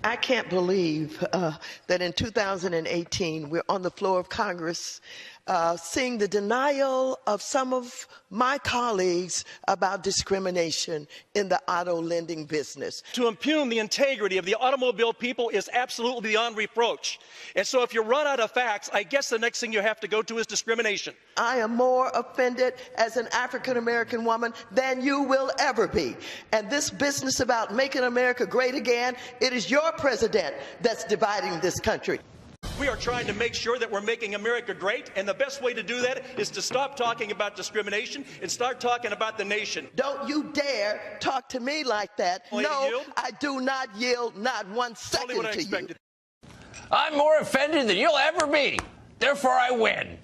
I can't believe that in 2018 we're on the floor of Congress seeing the denial of some of my colleagues about discrimination in the auto lending business. To impugn the integrity of the automobile people is absolutely beyond reproach. And so if you run out of facts, I guess the next thing you have to go to is discrimination. I am more offended as an African-American woman than you will ever be. And this business about making America great again, it is your president that's dividing this country. We are trying to make sure that we're making America great, and the best way to do that is to stop talking about discrimination and start talking about the nation. Don't you dare talk to me like that. No, I do not yield, not 1 second to you. I'm more offended than you'll ever be. Therefore, I win.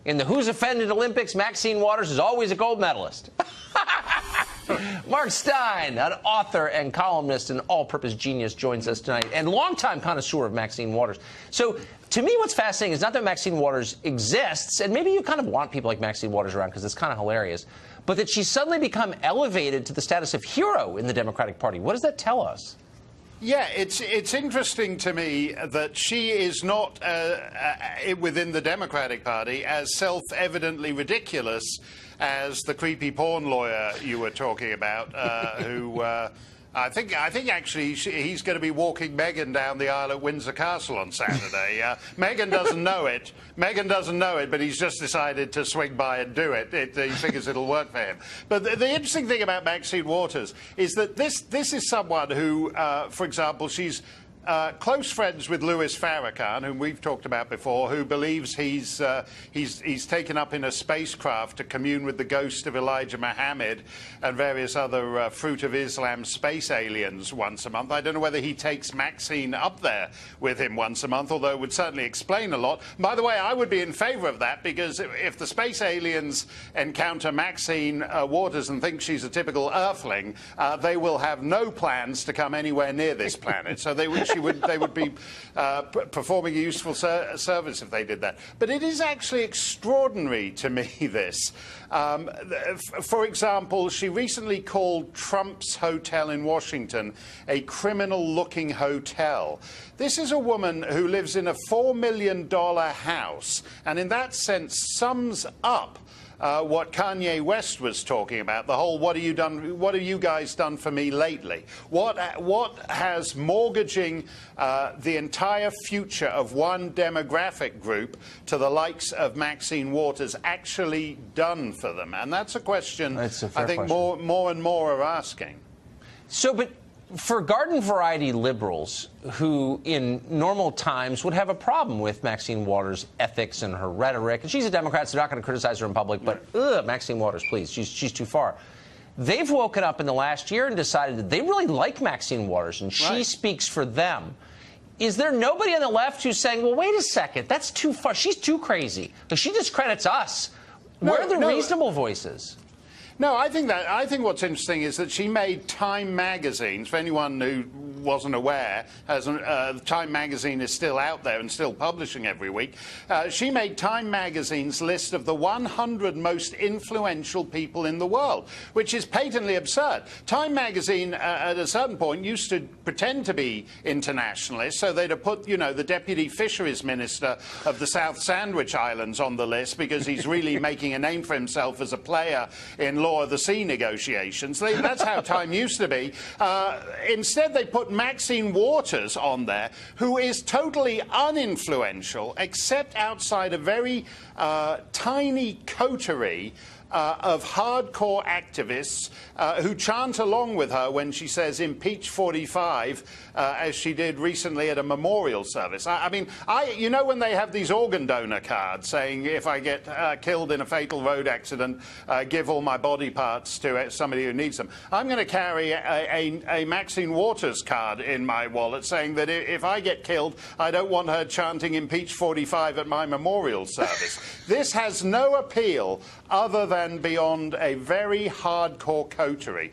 In the Who's Offended Olympics, Maxine Waters is always a gold medalist. Mark Stein, an author and columnist and all-purpose genius, joins us tonight, and longtime connoisseur of Maxine Waters. So, to me, what's fascinating is not that Maxine Waters exists, and maybe you kind of want people like Maxine Waters around because it's kind of hilarious, but that she's suddenly become elevated to the status of hero in the Democratic Party. What does that tell us? Yeah, it's interesting to me that she is not within the Democratic Party as self-evidently ridiculous as the creepy porn lawyer you were talking about, who I think actually he's going to be walking Meghan down the aisle at Windsor Castle on Saturday. Meghan doesn't know it. Meghan doesn't know it, but he's just decided to swing by and do it. He figures it'll work for him. But the interesting thing about Maxine Waters is that this is someone who, for example, she's close friends with Louis Farrakhan, whom we've talked about before, who believes he's taken up in a spacecraft to commune with the ghost of Elijah Muhammad and various other Fruit of Islam space aliens once a month. I don't know whether he takes Maxine up there with him once a month, although it would certainly explain a lot. By the way, I would be in favor of that, because if the space aliens encounter Maxine Waters and think she's a typical Earthling, they will have no plans to come anywhere near this planet. So they would be performing a useful service if they did that. But it is actually extraordinary to me, this. For example, she recently called Trump's hotel in Washington a criminal-looking hotel. This is a woman who lives in a $4 million house, and in that sense sums up what Kanye West was talking about, the whole what have you guys done for me lately? What has mortgaging the entire future of one demographic group to the likes of Maxine Waters actually done for them? And that's a question I think more and more are asking. So, but for garden variety liberals who in normal times would have a problem with Maxine Waters' ethics and her rhetoric, and she's a Democrat, so they're not going to criticize her in public, but Maxine Waters, please, she's too far. They've woken up in the last year and decided that they really like Maxine Waters, and she speaks for them. Is there nobody on the left who's saying, well, wait a second, that's too far, she's too crazy, she discredits us? Where are the reasonable voices? No, I think what's interesting is that she made Time magazine, for anyone who wasn't aware, Time magazine is still out there and still publishing every week. She made Time magazine's list of the 100 most influential people in the world, which is patently absurd. Time magazine, at a certain point, used to pretend to be internationalist, so they'd have put, the deputy fisheries minister of the South Sandwich Islands on the list because he's really making a name for himself as a player in law of the sea negotiations. That's how Time used to be. Instead, they put Maxine Waters on there, who is totally uninfluential, except outside a very tiny coterie of hardcore activists who chant along with her when she says impeach 45, as she did recently at a memorial service. I mean, you know when they have these organ donor cards saying if I get killed in a fatal road accident, give all my body parts to somebody who needs them. I'm going to carry a Maxine Waters card in my wallet saying that if I get killed, I don't want her chanting impeach 45 at my memorial service. This has no appeal other than beyond a very hardcore coterie.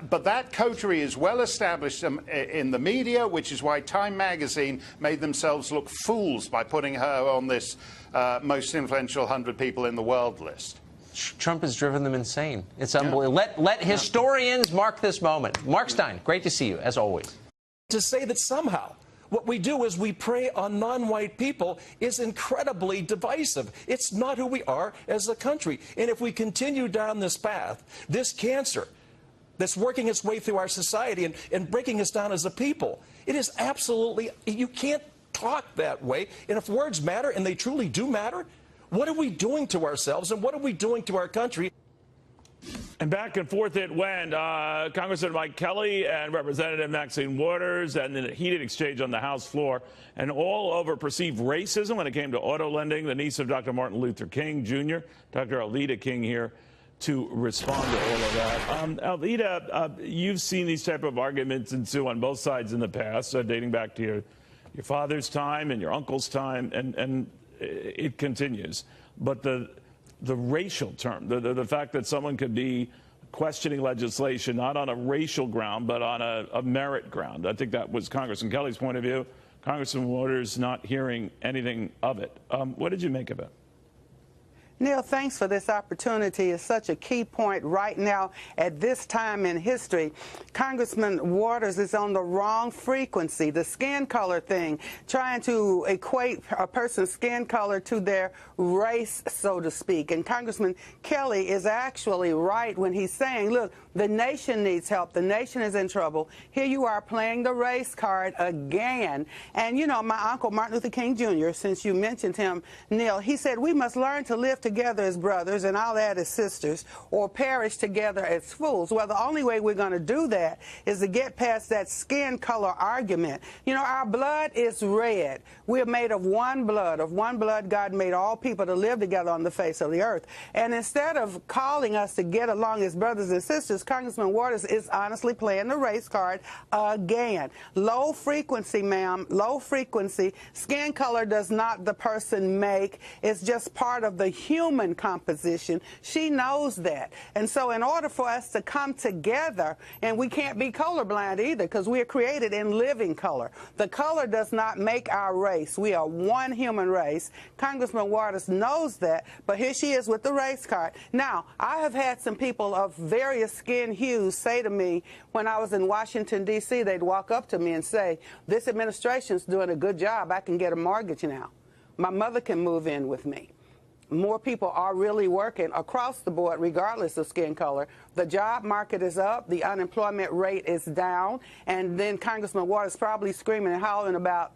But that coterie is well established in the media, which is why Time magazine made themselves look fools by putting her on this most influential 100 people in the world list. Trump has driven them insane. It's unbelievable. Let historians mark this moment. Mark Stein, great to see you, as always. to say that somehow what we do is we prey on non-white people is incredibly divisive. It's not who we are as a country. And if we continue down this path, this cancer that's working its way through our society and breaking us down as a people, it is absolutely, you can't talk that way. And if words matter, and they truly do matter, what are we doing to ourselves and what are we doing to our country? And back and forth it went. Congressman Mike Kelly and Representative Maxine Waters, and in a heated exchange on the House floor, and all over perceived racism when it came to auto lending. The niece of Dr. Martin Luther King Jr., Dr. Alida King, here to respond to all of that. Alida, you've seen these type of arguments ensue on both sides in the past, dating back to your father's time and your uncle's time, and it continues. But the racial term, the fact that someone could be questioning legislation not on a racial ground but on a merit ground, I think that was Congressman Kelly's point of view. Congressman Waters not hearing anything of it. What did you make of it? Neil, thanks for this opportunity. It's such a key point right now at this time in history. Congressman Waters is on the wrong frequency, the skin color thing, trying to equate a person's skin color to their race, so to speak. And Congressman Kelly is actually right when he's saying, look, the nation needs help. The nation is in trouble. Here you are playing the race card again. And, you know, my uncle, Martin Luther King Jr., since you mentioned him, Neil, he said we must learn to live together as brothers, and I'll add as sisters, or perish together as fools. Well, the only way we're going to do that is to get past that skin color argument. You know, our blood is red. We're made of one blood. Of one blood, God made all people to live together on the face of the earth. And instead of calling us to get along as brothers and sisters, Congressman Waters is honestly playing the race card again. Low frequency, ma'am, low frequency. Skin color does not the person make. It's just part of the human composition. She knows that. And so in order for us to come together, and we can't be colorblind either because we are created in living color. The color does not make our race. We are one human race. Congressman Waters knows that, but here she is with the race card. Now, I have had some people of various skin hues say to me when I was in Washington, D.C., they'd walk up to me and say, this administration's doing a good job. I can get a mortgage now. My mother can move in with me. More people are really working across the board, regardless of skin color. The job market is up. The unemployment rate is down. And then Congressman Waters probably screaming and hollering about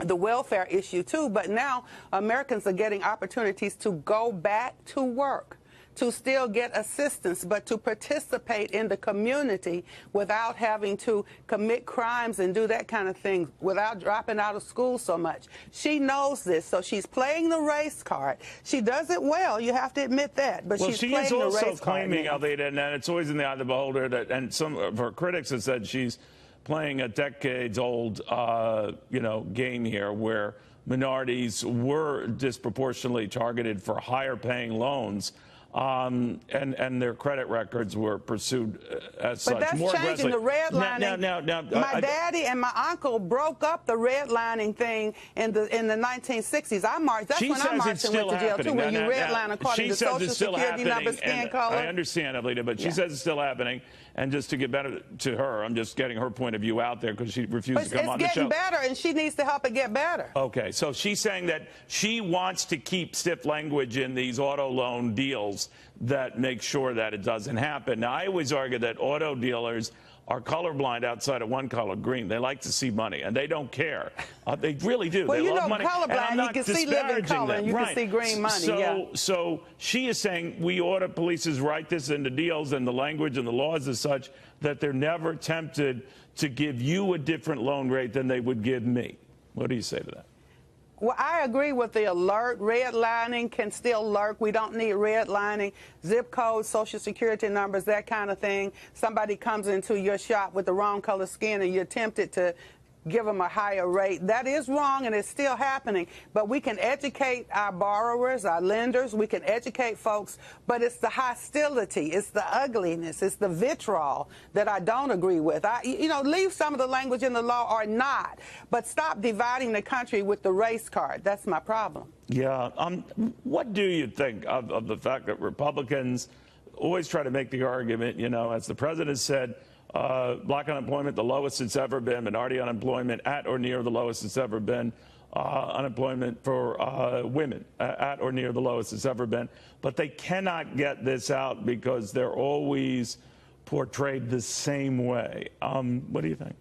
the welfare issue, too. But now Americans are getting opportunities to go back to work, to still get assistance, but to participate in the community without having to commit crimes and do that kind of thing, without dropping out of school so much. She knows this, so she's playing the race card. She does it well, you have to admit that, but she's playing the race card. Well, she is also claiming, Alida, and it's always in the eye of the beholder, that, and some of her critics have said she's playing a decades-old, game here where minorities were disproportionately targeted for higher-paying loans. And their credit records were pursued as such. But that's more changing the redlining. Now, my daddy and my uncle broke up the redlining thing in the 1960s. I marched. That's when I marched and went to jail too. When you redline according to Social Security number, skin color. I understand, Alida, but she says it's still happening. And just to get better to her, I'm just getting her point of view out there because she refused to come on the show. It's getting better, and she needs to help it get better. Okay, so she's saying that she wants to keep stiff language in these auto loan deals that make sure that it doesn't happen. Now, I always argue that auto dealers are colorblind outside of one color, green. They like to see money, and they don't care. They really do. Well, they love money. Colorblind, you can see living color, and you can see green money. So she is saying we ought to, police write this into deals, and the language and the laws is such that they're never tempted to give you a different loan rate than they would give me. What do you say to that? Well, I agree with the alert. Redlining can still lurk. We don't need redlining. Zip codes, Social Security numbers, that kind of thing. Somebody comes into your shop with the wrong color skin and you're tempted to give them a higher rate. That is wrong, and it's still happening. But we can educate our borrowers, our lenders. We can educate folks. But it's the hostility, it's the ugliness, it's the vitriol that I don't agree with. Leave some of the language in the law or not, but stop dividing the country with the race card. That's my problem. Yeah. What do you think of the fact that Republicans always try to make the argument, as the president said, Black unemployment, the lowest it's ever been. Minority unemployment at or near the lowest it's ever been. Unemployment for women at or near the lowest it's ever been. But they cannot get this out because they're always portrayed the same way. What do you think?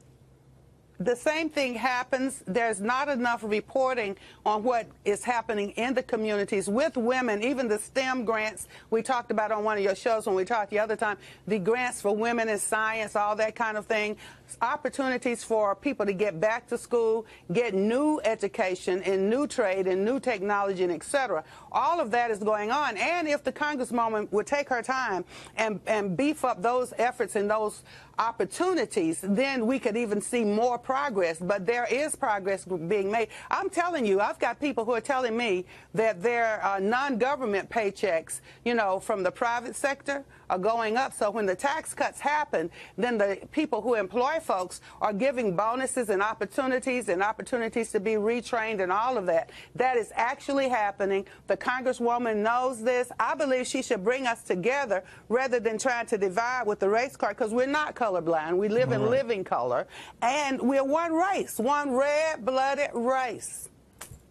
The same thing happens. There's not enough reporting on what is happening in the communities with women, even the STEM grants we talked about on one of your shows when we talked the other time, the grants for women in science, all that kind of thing, opportunities for people to get back to school, get new education and new trade and new technology and et cetera. All of that is going on. And if the Congresswoman would take her time and beef up those efforts and those opportunities, then we could even see more progress. But there is progress being made. I'm telling you, I've got people who are telling me that their non-government paychecks, you know, from the private sector are going up. So when the tax cuts happen, then the people who employ folks are giving bonuses and opportunities to be retrained and all of that. That is actually happening. The Congresswoman knows this. I believe she should bring us together rather than trying to divide with the race card, because we're not colorblind. We live in living color, and we're one race, one red-blooded race.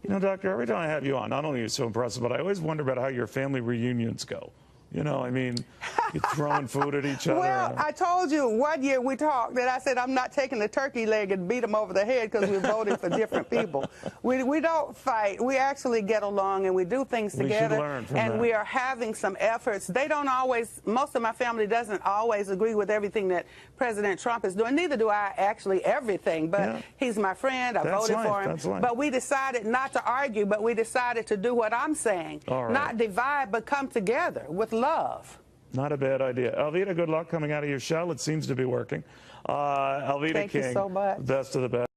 You know, Doctor, every time I have you on, not only are you so impressive, but I always wonder about how your family reunions go. You know, I mean, you're throwing food at each other. Well, I told you one year we talked that I said I'm not taking the turkey leg and beat them over the head because we're voting for different people. We don't fight. We actually get along and we do things together. We should learn from and that. We are having some efforts. They don't always, most of my family doesn't always agree with everything that President Trump is doing. Neither do I actually everything, but he's my friend. I voted for him. But we decided not to argue, but we decided to do what I'm saying. Not divide, but come together with love. Not a bad idea. Alveda, good luck coming out of your shell. It seems to be working. Alveda Thank King, you so much. Best of the best.